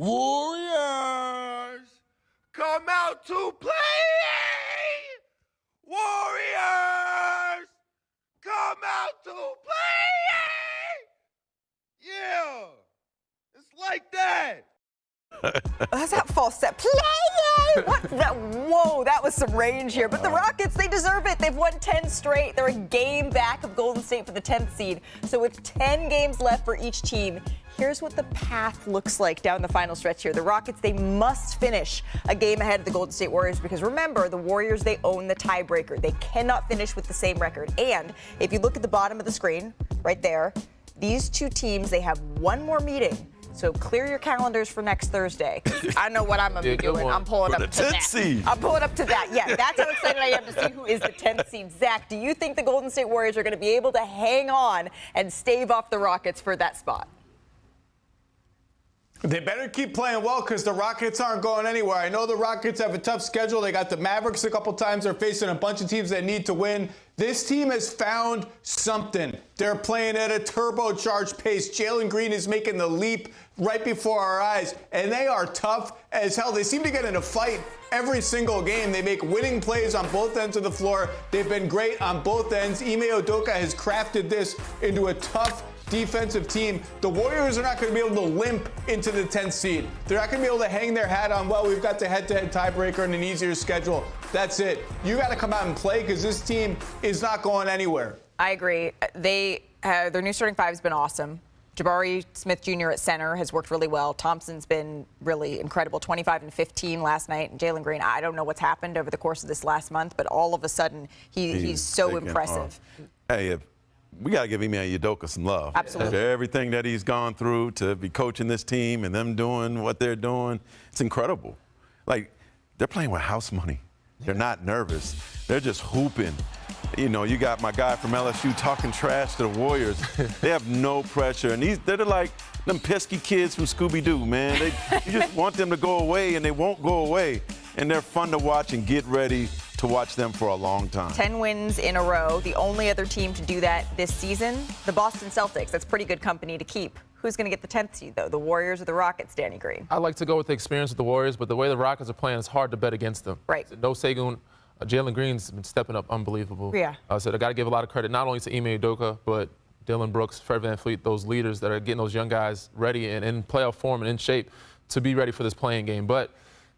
Warriors, come out to play! Warriors, come out to play! Yeah, it's like that. How's that falsetto? Play! What? Whoa, that was some range here. But the Rockets, they deserve it. They've won 10 straight. They're a game back of Golden State for the 10th seed. So with 10 games left for each team, here's what the path looks like down the final stretch here. The Rockets, they must finish a game ahead of the Golden State Warriors because remember, the Warriors, they own the tiebreaker. They cannot finish with the same record. And if you look at the bottom of the screen, right there, these two teams, they have one more meeting. So clear your calendars for next Thursday. I know what I'm going to be doing. I'm pulling up to that. I'm pulling up to that. Yeah, that's how excited I am to see who is the 10th seed. Zach, do you think the Golden State Warriors are going to be able to hang on and stave off the Rockets for that spot? They better keep playing well because the Rockets aren't going anywhere. I know the Rockets have a tough schedule. They got the Mavericks a couple times. They're facing a bunch of teams that need to win. This team has found something. They're playing at a turbocharged pace. Jalen Green is making the leap right before our eyes, and they are tough as hell. They seem to get in a fight every single game. They make winning plays on both ends of the floor. They've been great on both ends. Ime Udoka has crafted this into a tough defensive team. The Warriors are not going to be able to limp into the 10th seed. They're not going to be able to hang their hat on, well, we've got the head-to-head tiebreaker and an easier schedule. That's it. You got to come out and play because this team is not going anywhere. I agree. Their new starting five has been awesome. Jabari Smith Jr. at center has worked really well. Thompson's been really incredible, 25 and 15 last night. And Jalen Green, I don't know what's happened over the course of this last month, but all of a sudden he's so impressive. Hey, we got to give Ime Udoka some love. Absolutely. Everything that he's gone through to be coaching this team and them doing what they're doing, it's incredible. Like, they're playing with house money. They're not nervous. They're just hooping. You know, you got my guy from LSU talking trash to the Warriors. They have no pressure. And they're like them pesky kids from Scooby-Doo, man. You just want them to go away, and they won't go away. And they're fun to watch and get ready to watch them for a long time. 10 wins in a row. The only other team to do that this season, the Boston Celtics. That's pretty good company to keep. Who's going to get the 10th seed, though? The Warriors or the Rockets, Danny Green? I like to go with the experience of the Warriors, but the way the Rockets are playing, it's hard to bet against them. Right. No Segun. Jalen Green's been stepping up unbelievable. Yeah. So I got to give a lot of credit not only to Ime Udoka, but Dylan Brooks, Fred VanVleet, those leaders that are getting those young guys ready and in playoff form and in shape to be ready for this playing game. But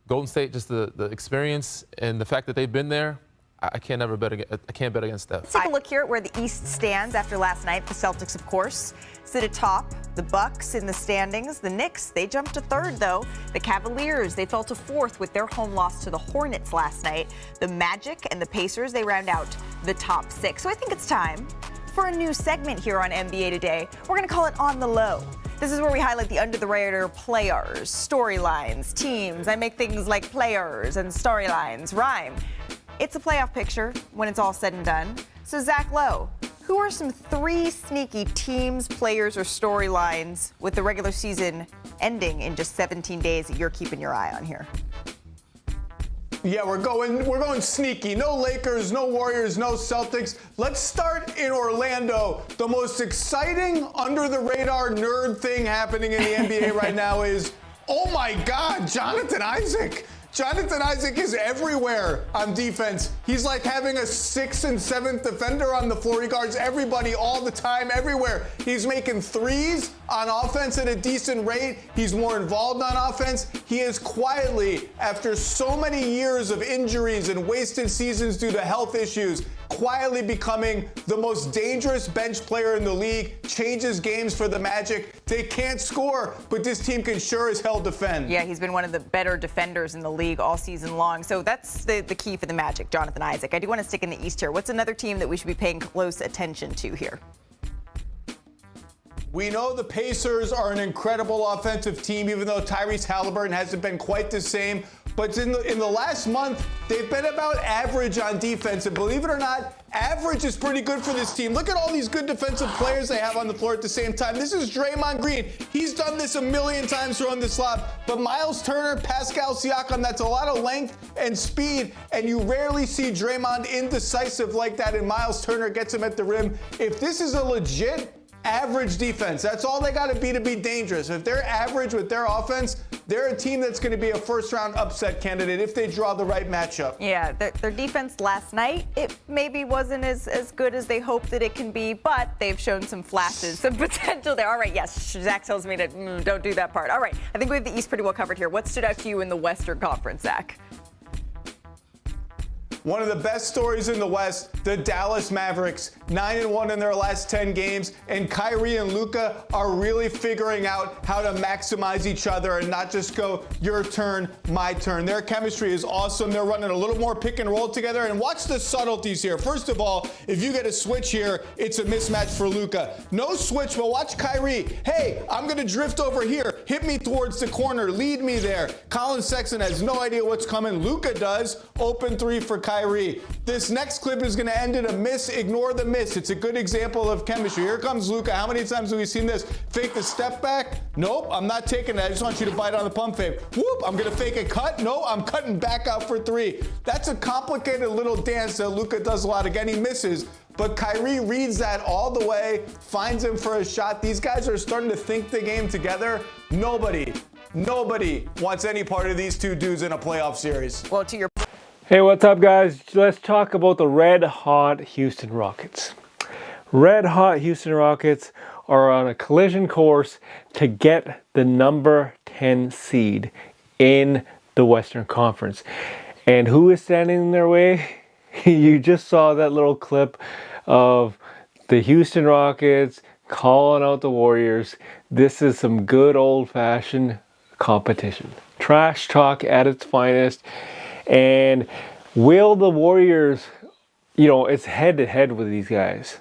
Golden State, just the experience and the fact that they've been there, I can't bet against that. Let's take a look here at where the East stands after last night. The Celtics, of course, sit atop. The Bucks in the standings. The Knicks, they jumped to third, though. The Cavaliers, they fell to fourth with their home loss to the Hornets last night. The Magic and the Pacers, they round out the top six. So I think it's time for a new segment here on NBA Today. We're going to call it On the Low. This is where we highlight the under-the-radar players, storylines, teams. I make things like players and storylines rhyme. It's a playoff picture when it's all said and done. So, Zach Lowe, who are some 3 sneaky teams, players, or storylines with the regular season ending in just 17 days that you're keeping your eye on here? Yeah, we're going sneaky. No Lakers, no Warriors, no Celtics. Let's start in Orlando. The most exciting under-the-radar nerd thing happening in the NBA right now is, oh my God, Jonathan Isaac. Jonathan Isaac is everywhere on defense. He's like having a 6th and 7th defender on the floor. He guards everybody all the time, everywhere. He's making threes on offense at a decent rate. He's more involved on offense. He is quietly, after so many years of injuries and wasted seasons due to health issues, quietly becoming the most dangerous bench player in the league, changes games for the Magic. They can't score, but this team can sure as hell defend. Yeah, he's been one of the better defenders in the league all season long. So that's the key for the Magic, Jonathan Isaac. I do want to stick in the East here. What's another team that we should be paying close attention to here? We know the Pacers are an incredible offensive team, even though Tyrese Halliburton hasn't been quite the same. But in the last month, they've been about average on defense. And believe it or not, average is pretty good for this team. Look at all these good defensive players they have on the floor at the same time. This is Draymond Green. He's done this a million times throwing this lob. But Miles Turner, Pascal Siakam, that's a lot of length and speed. And you rarely see Draymond indecisive like that. And Miles Turner gets him at the rim. If this is a legit average defense, that's all they got to be dangerous. If they're average with their offense, they're a team that's going to be a first-round upset candidate if they draw the right matchup. Yeah, their defense last night, it maybe wasn't as good as they hoped that it can be, but they've shown some flashes, some potential there. All right, yes, Zach tells me to don't do that part. All right, I think we have the East pretty well covered here. What stood out to you in the Western Conference, Zach? One of the best stories in the West, the Dallas Mavericks, 9-1 in their last 10 games, and Kyrie and Luka are really figuring out how to maximize each other and not just go your turn, my turn. Their chemistry is awesome. They're running a little more pick and roll together, and watch the subtleties here. First of all, if you get a switch here, it's a mismatch for Luka. No switch, but watch Kyrie. Hey, I'm going to drift over here. Hit me towards the corner. Lead me there. Colin Sexton has no idea what's coming. Luka does. Open three for Kyrie. This next clip is going to end in a miss. Ignore the miss. It's a good example of chemistry. Here comes Luka. How many times have we seen this? Fake the step back? Nope, I'm not taking that. I just want you to bite on the pump fake. Whoop, I'm going to fake a cut? No, I'm cutting back out for three. That's a complicated little dance that Luka does a lot. Again, he misses. But Kyrie reads that all the way, finds him for a shot. These guys are starting to think the game together. Nobody wants any part of these two dudes in a playoff series. Well, to your Hey, what's up, guys? Let's talk about the red-hot Houston Rockets. Red-hot Houston Rockets are on a collision course to get the number 10 seed in the Western Conference. And who is standing in their way? You just saw that little clip of the Houston Rockets calling out the Warriors. This is some good old-fashioned competition. Trash talk at its finest. And will the Warriors, it's head-to-head with these guys.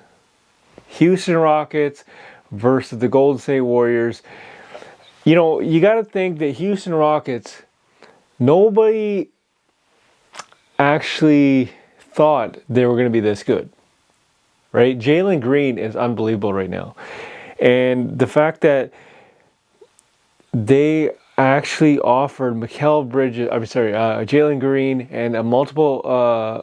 Houston Rockets versus the Golden State Warriors. You got to think that Houston Rockets, nobody actually thought they were going to be this good, right? Jalen Green is unbelievable right now. And the fact that they actually offered Jalen Green and a multiple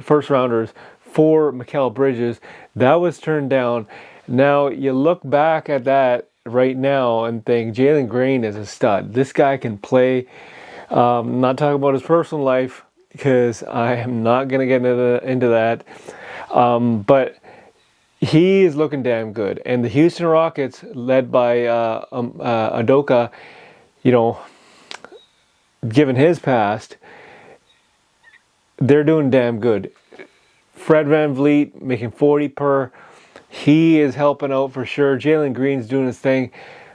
first rounders for Mikal Bridges, that was turned down. Now you look back at that right now and think Jalen Green is a stud. This guy can play. Not talking about his personal life because I am not going to get into that. But he is looking damn good. And the Houston Rockets, led by Udoka, given his past, they're doing damn good. Fred VanVleet making 40 per. He is helping out for sure. Jalen Green's doing his thing.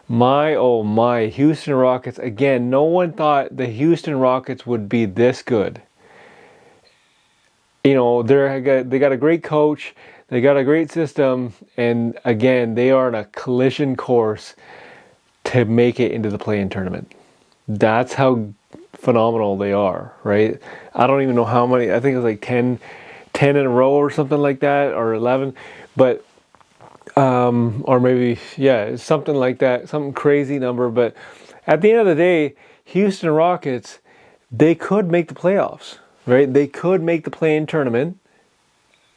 Oh my, Houston Rockets. Again, no one thought the Houston Rockets would be this good. They got a great coach. They got a great system. And again, they are on a collision course to make it into the play-in tournament. That's how phenomenal they are, right? I don't even know how many. I think it's like 10 in a row or something like that, or 11. But, or maybe, it's something like that, some crazy number. But at the end of the day, Houston Rockets, they could make the playoffs, right? They could make the play-in tournament.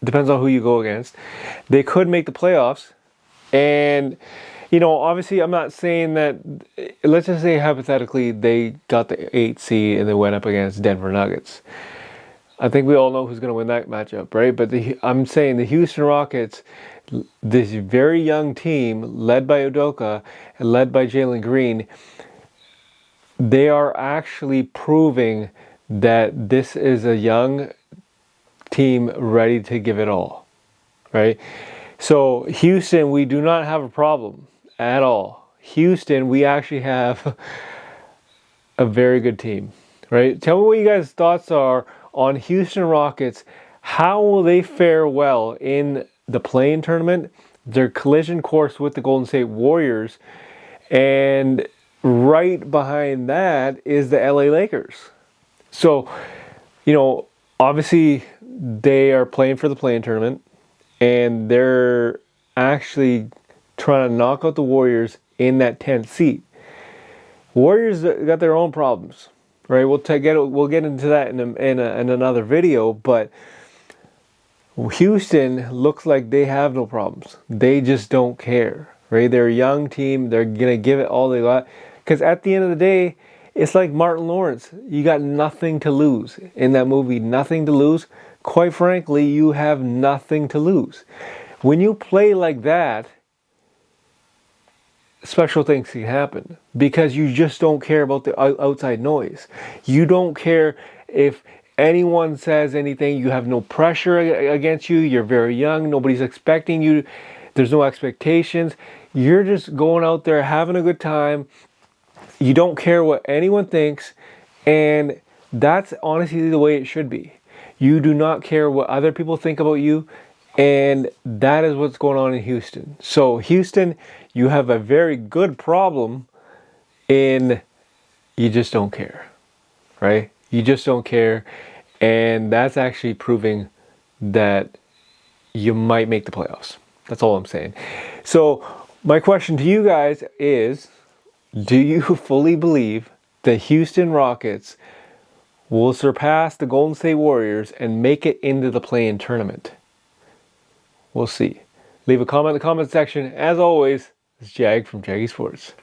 Depends on who you go against. They could make the playoffs. And obviously I'm not saying that, let's just say hypothetically they got the 8th seed and they went up against Denver Nuggets. I think we all know who's going to win that matchup, right? But I'm saying the Houston Rockets, this very young team led by Udoka and led by Jalen Green, they are actually proving that this is a young team ready to give it all, right? So Houston, we do not have a problem at all. Houston, we actually have a very good team, right? Tell me what you guys' thoughts are on Houston Rockets. How will they fare well in the play-in tournament? Their collision course with the Golden State Warriors. And right behind that is the LA Lakers. So, obviously they are playing for the play-in tournament. And they're actually trying to knock out the Warriors in that 10th seat. Warriors got their own problems, right? We'll get into that in another video. But Houston looks like they have no problems. They just don't care, right? They're a young team. They're gonna give it all they got. Because at the end of the day, It's like Martin Lawrence. You got nothing to lose. In that movie, Nothing to Lose, quite frankly, you have nothing to lose. When you play like that, special things can happen because you just don't care about the outside noise. You don't care if anyone says anything. You have no pressure against you. You're very young. Nobody's expecting you. There's no expectations. You're just going out there having a good time. You don't care what anyone thinks. And that's honestly the way it should be. You do not care what other people think about you. And that is what's going on in Houston. So Houston, you have a very good problem in you just don't care, right? You just don't care. And that's actually proving that you might make the playoffs. That's all I'm saying. So my question to you guys is, do you fully believe the Houston Rockets will surpass the Golden State Warriors and make it into the play-in tournament? We'll see. Leave a comment in the comment section. As always, it's Jag from Jaggy Sports.